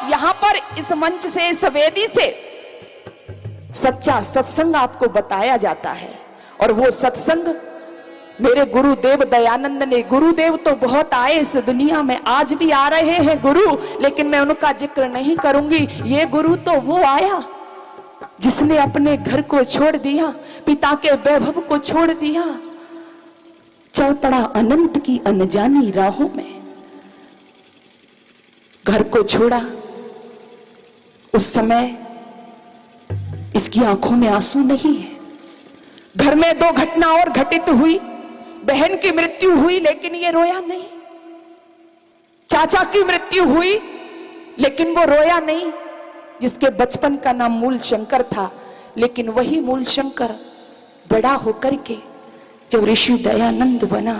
यहाँ पर इस मंच से, इस वेदी से सच्चा सत्संग आपको बताया जाता है। और वो सत्संग मेरे गुरुदेव दयानंद ने, गुरुदेव तो बहुत आए इस दुनिया में, आज भी आ रहे हैं गुरु, लेकिन मैं उनका जिक्र नहीं करूंगी। ये गुरु तो वो आया जिसने अपने घर को छोड़ दिया, पिता के वैभव को छोड़ दिया, चल पड़ा अनंत की अनजानी राहों में। घर को छोड़ा, उस समय इसकी आंखों में आंसू नहीं है। घर में दो घटना और घटित हुई, बहन की मृत्यु हुई लेकिन ये रोया नहीं, चाचा की मृत्यु हुई लेकिन वो रोया नहीं। जिसके बचपन का नाम मूल शंकर था, लेकिन वही मूल शंकर बड़ा होकर के जब ऋषि दयानंद बना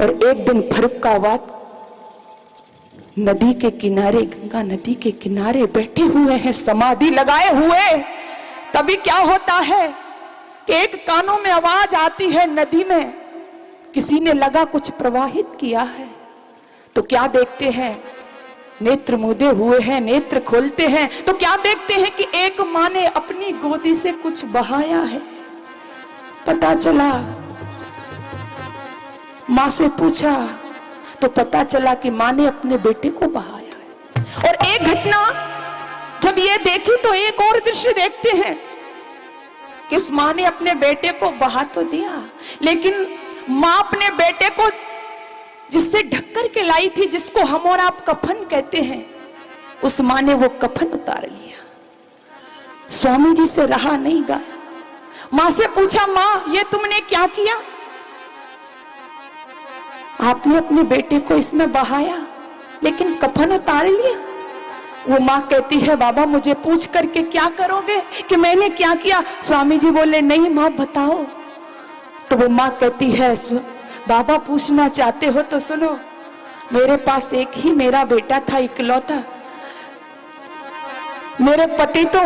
और एक दिन फर्रुखाबाद नदी के किनारे, गंगा नदी के किनारे बैठे हुए हैं समाधि लगाए हुए, तभी क्या होता है कि एक कानों में आवाज आती है, नदी में किसी ने लगा कुछ प्रवाहित किया है। तो क्या देखते हैं, नेत्र मूंदे हुए हैं, नेत्र खोलते हैं तो क्या देखते हैं कि एक मां ने अपनी गोदी से कुछ बहाया है। पता चला, मां से पूछा तो पता चला कि मां ने अपने बेटे को बहाया है। और एक घटना जब ये देखी तो एक और दृश्य देखते हैं कि उस मां ने अपने बेटे को बहा तो दिया, लेकिन मां अपने बेटे को जिससे ढककर के लाई थी, जिसको हम और आप कफन कहते हैं, उस मां ने वो कफन उतार लिया। स्वामी जी से रहा नहीं गया। मां से पूछा, मां ये तुमने क्या किया? आपने अपने बेटे को इसमें बहाया लेकिन कफन उतार लिया। वो मां कहती है, बाबा मुझे पूछ करके क्या करोगे कि मैंने क्या किया? स्वामी जी बोले, नहीं मां बताओ। तो वो मां कहती है, बाबा पूछना चाहते हो तो सुनो, मेरे पास एक ही मेरा बेटा था, इकलौता। मेरे पति तो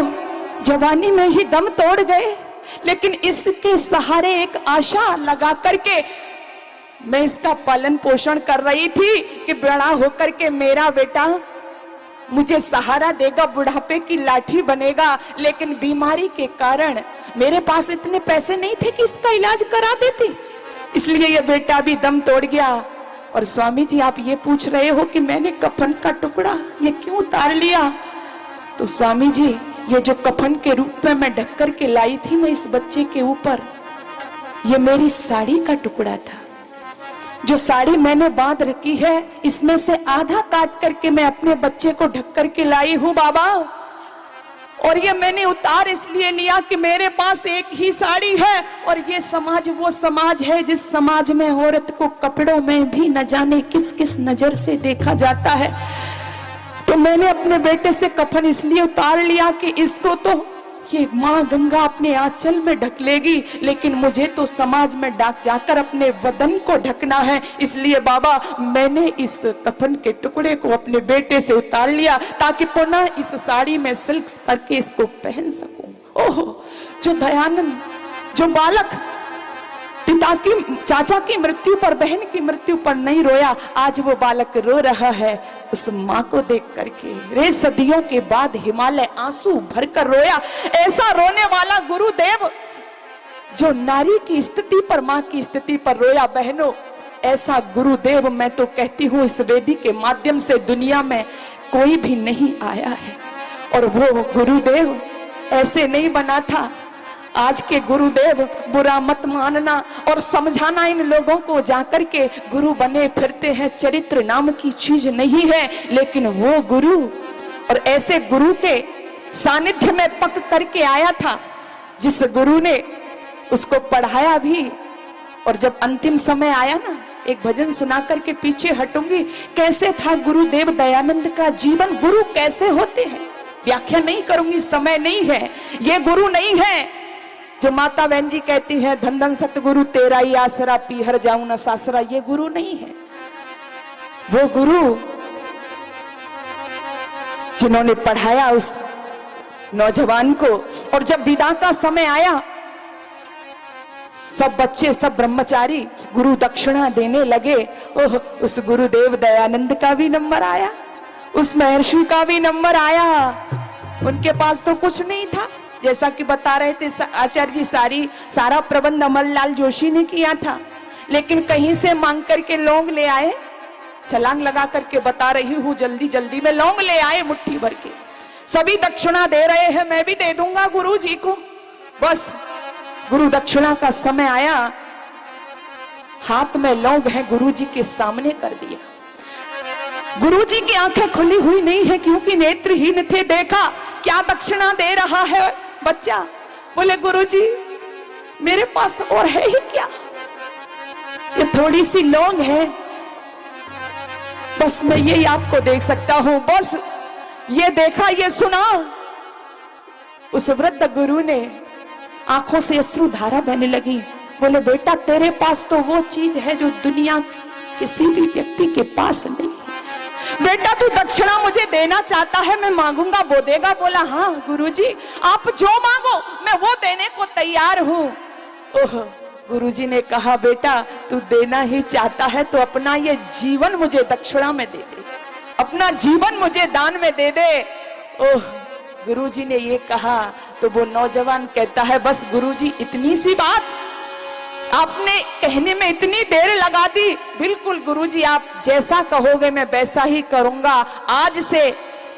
जवानी में ही दम तोड़ गए, लेकिन इसके सहारे एक आशा लगा करके मैं इसका पालन पोषण कर रही थी कि बड़ा होकर के मेरा बेटा मुझे सहारा देगा, बुढ़ापे की लाठी बनेगा। लेकिन बीमारी के कारण मेरे पास इतने पैसे नहीं थे कि इसका इलाज करा देती, इसलिए ये बेटा भी दम तोड़ गया। और स्वामी जी आप ये पूछ रहे हो कि मैंने कफन का टुकड़ा ये क्यों उतार लिया? तो स्वामी जी, ये जो कफन के रूप में मैं ढक कर के लाई थी मैं इस बच्चे के ऊपर, ये मेरी साड़ी का टुकड़ा था। जो साड़ी मैंने बांध रखी है, इसमें से आधा काट करके मैं अपने बच्चे को ढक करके लाई हूं बाबा। और ये मैंने उतार इसलिए लिया कि मेरे पास एक ही साड़ी है, और ये समाज वो समाज है जिस समाज में औरत को कपड़ों में भी न जाने किस किस नजर से देखा जाता है। तो मैंने अपने बेटे से कफन इसलिए उतार लिया कि इसको तो ये माँ गंगा अपने आंचल में ढक लेगी, लेकिन मुझे तो समाज में जाकर अपने बदन को ढकना है। इसलिए बाबा मैंने इस कफन के टुकड़े को अपने बेटे से उतार लिया ताकि पुनः इस साड़ी में सिल्क करके इसको पहन सकूं। ओह, जो दयानंद, जो बालक पिता की, चाचा की मृत्यु पर, बहन की मृत्यु पर नहीं रोया, आज वो बालक रो रहा है उस माँ को देख करके। रे सदियों के बाद हिमालय आंसू भरकर रोया। ऐसा रोने वाला गुरुदेव जो नारी की स्थिति पर, माँ की स्थिति पर रोया। बहनों, ऐसा गुरुदेव मैं तो कहती हूँ इस वेदी के माध्यम से दुनिया में कोई भी नहीं आया है। और वो गुरुदेव ऐसे नहीं बना था। आज के गुरुदेव बुरा मत मानना और समझाना इन लोगों को, जाकर के गुरु बने फिरते हैं, चरित्र नाम की चीज नहीं है। लेकिन वो गुरु, और ऐसे गुरु के सानिध्य में पक करके आया था जिस गुरु ने उसको पढ़ाया भी। और जब अंतिम समय आया ना, एक भजन सुना करके पीछे हटूंगी, कैसे था गुरुदेव दयानंद का जीवन, गुरु कैसे होते हैं, व्याख्या नहीं करूंगी, समय नहीं है। ये गुरु नहीं है जो माता बहन जी कहती है धन धन सतगुरु तेरा ही आसरा, पीहर जाऊं न सासरा। ये गुरु नहीं है। वो गुरु जिन्होंने पढ़ाया उस नौजवान को, और जब विदा का समय आया सब बच्चे, सब ब्रह्मचारी गुरु दक्षिणा देने लगे। ओह, उस गुरुदेव दयानंद का भी नंबर आया। उस महर्षि का भी नंबर आया। उनके पास तो कुछ नहीं था, जैसा कि बता रहे थे आचार्य जी, सारा प्रबंध अमरलाल जोशी ने किया था, लेकिन कहीं से मांग करके लौंग ले आए। छलांग लगा करके बता रही हूँ, जल्दी जल्दी में लौंग ले आए मुट्ठी भर के। सभी दक्षिणा दे रहे हैं, मैं भी दे दूंगा गुरु जी को। बस गुरु दक्षिणा का समय आया, हाथ में लौंग है, गुरु जी के सामने कर दिया। गुरु जी की आंखें खुली हुई नहीं है क्योंकि नेत्रहीन थे। देखा क्या दक्षिणा दे रहा है बच्चा। बोले गुरु जी मेरे पास और है ही क्या, ये थोड़ी सी लौंग है, बस मैं यही आपको देख सकता हूं, बस ये देखा ये सुना। उस वृद्ध गुरु ने आंखों से अश्रुधारा बहने लगी। बोले बेटा तेरे पास तो वो चीज है जो दुनिया किसी भी व्यक्ति के पास नहीं है। बेटा तू दक्षिणा मुझे देना चाहता है, मैं मांगूंगा वो देगा। बोला हाँ गुरुजी आप जो मांगो मैं वो देने को तैयार हूं। ओह गुरुजी ने कहा बेटा तू देना ही चाहता है तो अपना ये जीवन मुझे दक्षिणा में दे दे, अपना जीवन मुझे दान में दे दे। ओह गुरुजी ने ये कहा तो वो नौजवान कहता है बस गुरुजी इतनी सी बात, आपने कहने में इतनी देर लगा दी। बिल्कुल गुरुजी आप जैसा कहोगे मैं वैसा ही करूंगा। आज से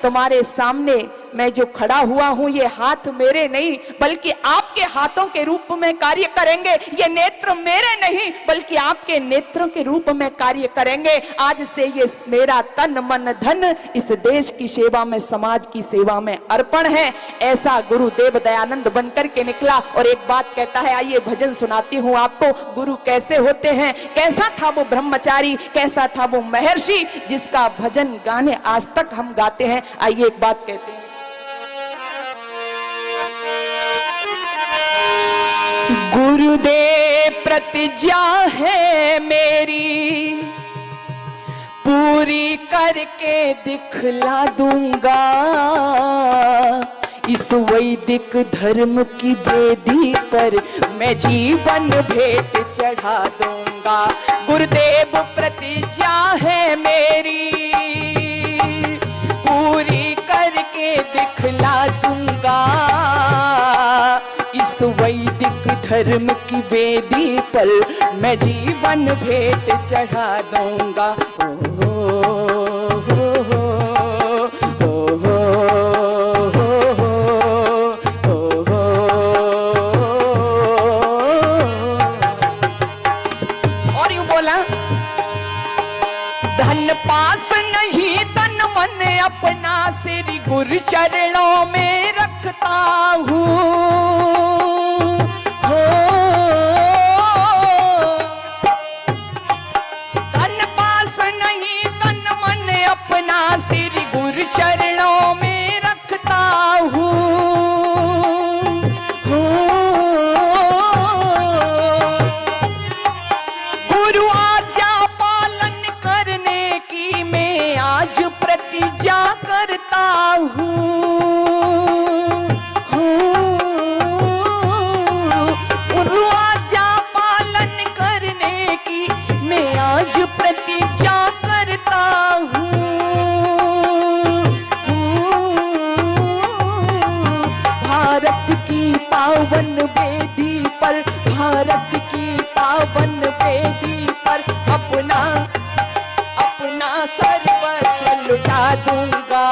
तुम्हारे सामने मैं जो खड़ा हुआ हूं ये हाथ मेरे नहीं बल्कि आपके हाथों के रूप में कार्य करेंगे, ये नेत्र मेरे नहीं बल्कि आपके नेत्रों के रूप में कार्य करेंगे। आज से ये मेरा तन मन धन इस देश की सेवा में, समाज की सेवा में अर्पण है। ऐसा गुरुदेव दयानंद बनकर के निकला और एक बात कहता है, आइए भजन सुनाती हूँ आपको। गुरु कैसे होते हैं, कैसा था वो ब्रह्मचारी, कैसा था वो महर्षि जिसका भजन गाने आज तक हम गाते हैं। आइए एक बात कहते हैं, गुरुदेव प्रतिज्ञा है मेरी पूरी करके दिखला दूंगा, इस वैदिक धर्म की वेदी पर मैं जीवन भेंट चढ़ा दूंगा। गुरुदेव प्रतिज्ञा है मेरी पूरी करके दिखला दूंगा, इस वैदिक धर्म की वेदी पर मैं जीवन भेंट चढ़ा दूंगा। और यूं बोला, धन पास नहीं तन मन अपना श्री गुरु चरणों में रखता हूँ। धन पास नहीं तन मन अपना श्री गुरु चरणों में रखता हूँ। गुरु आज्ञा पालन करने की मैं आज प्रतिज्ञा करता हूँ। गुरु आज्ञा पालन करने की मैं आज प्रतिज्ञा करता हूँ। भारत की पावन वेदी पर, भारत की पावन वेदी पर अपना सर्वस्व लुटा दूंगा,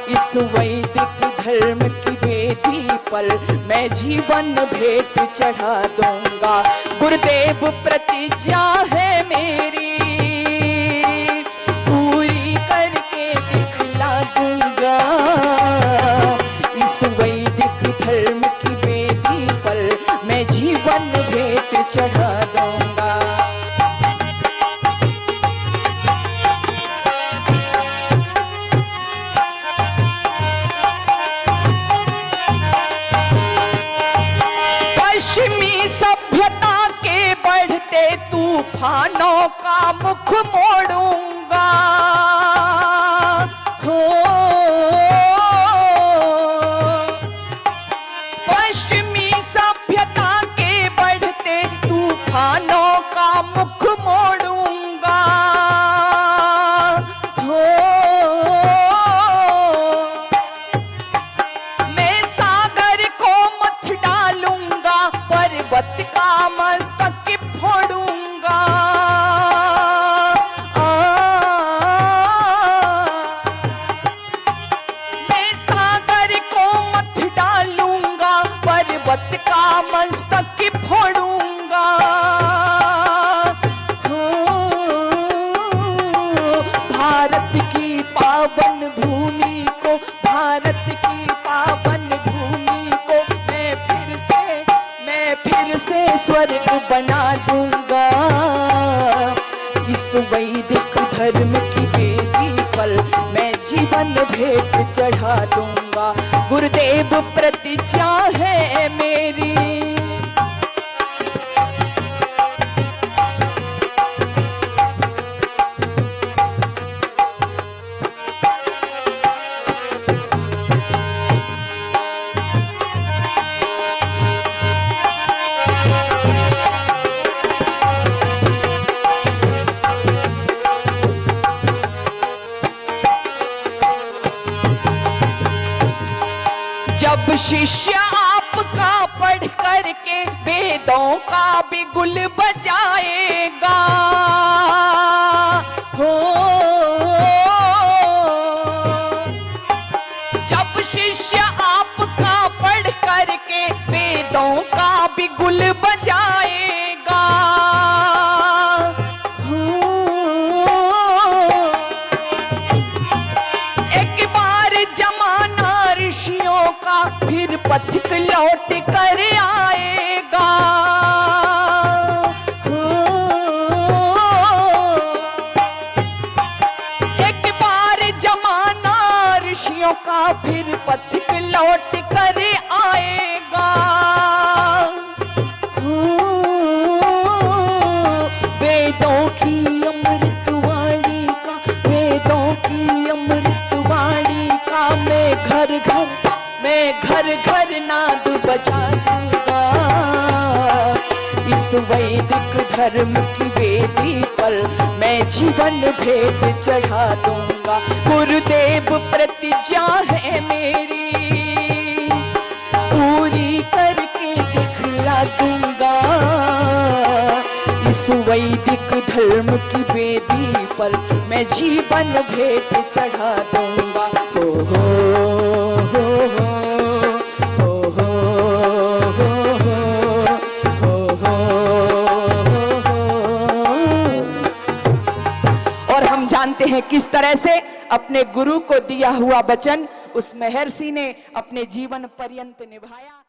इस वैदिक धर्म की वेदी पर मैं जीवन भेंट चढ़ा दूंगा। गुरुदेव प्रतिज्ञा है मेरी पूरी करके दिखला दूंगा, इस वैदिक धर्म की वेदी पर मैं जीवन भेंट चढ़ा दूंगा। तूफानों का मुख मोड़ूंगा, हो पश्चिमी सभ्यता के बढ़ते तूफानों का मुख मोड़ूंगा, हो पावन भूमि को, भारत की पावन भूमि को मैं फिर से स्वर्ग बना दूंगा। इस वैदिक धर्म की वेदी पर मैं जीवन भेंट चढ़ा दूंगा। गुरुदेव प्रतिज्ञा है मेरी। जब शिष्य आपका पढ़ करके वेदों का बिगुल बजाएगा, हो जब शिष्य आपका पढ़ करके वेदों का बिगुल बजाएगा, एक बार जमाना ऋषियों का फिर पथिक लौट कर आएगा। एक बार जमाना ऋषियों का फिर पथिक लौट कर आएगा। वेदों की अमृतवाणी का, वेदों की अमृतवाणी का मैं घर घर नाद बजा दूंगा। इस वैदिक धर्म की वेदी पर मैं जीवन भेंट चढ़ा दूंगा। गुरुदेव प्रतिज्ञा है मेरी, पूरी करके दिखला दूंगा। इस वैदिक धर्म की वेदी पर मैं जीवन भेंट चढ़ा दूंगा। हो हो जानते हैं किस तरह से अपने गुरु को दिया हुआ वचन उस महर्षि ने अपने जीवन पर्यंत निभाया।